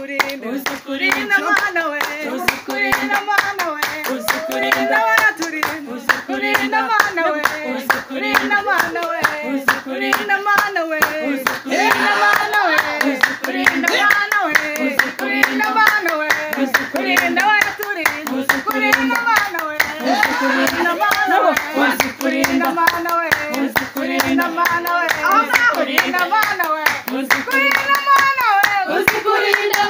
Uzikurinda mana we, uzikurinda mana we, uzikurinda waraturinda, uzikurinda mana we, uzikurinda mana we, uzikurinda mana we, uzikurinda mana we, uzikurinda mana we, uzikurinda mana we, uzikurinda waraturinda, uzikurinda mana we, uzikurinda mana we, uzikurinda mana we, uzikurinda mana we, uzikurinda mana we, uzikurinda mana we. Uzikurinda mana we, uzikurinda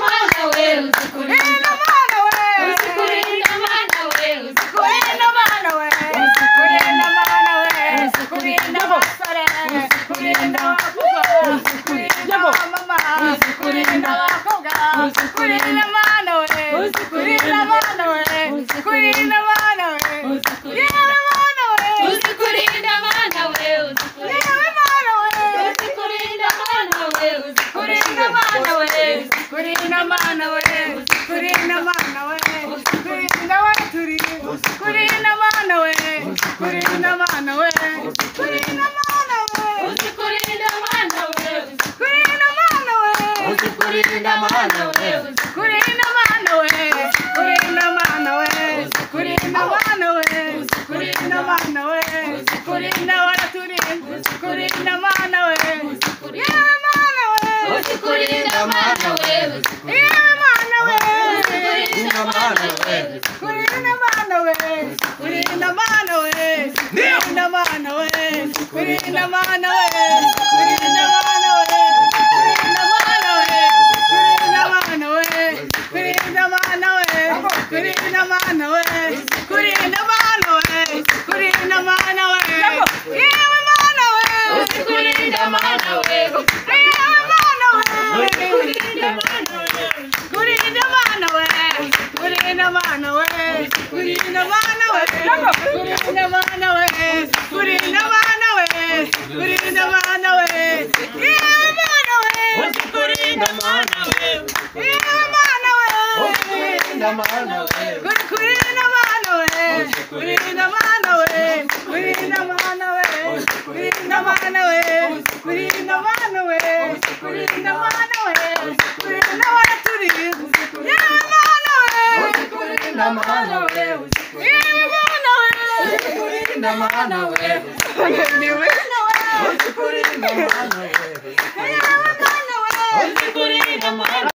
mana we, uzikurinda mana we, uzikurinda mana we, uzikurinda mana we, uzikurinda basare, uzikurinda wakuga, uzikurinda mama, uzikurinda wakuga, uzikurinda mana we, uzikurinda mana we, uzikurinda mana we, uzikurinda mana we, uzikurinda mana we, uzikurinda mana we, uzikurinda mana we, uzikurinda mana we. Uzikurinda mana we, uzikurinda mana we, uzikurinda waturi, uzikurinda mana we, uzikurinda mana we, uzikurinda mana we, uzikurinda mana we, uzikurinda mana we, uzikurinda mana we, uzikurinda mana we, uzikurinda mana we, uzikurinda mana we, uzikurinda mana we, uzikurinda waturi, uzikurinda mana we, uzikurinda mana we, uzikurinda mana we.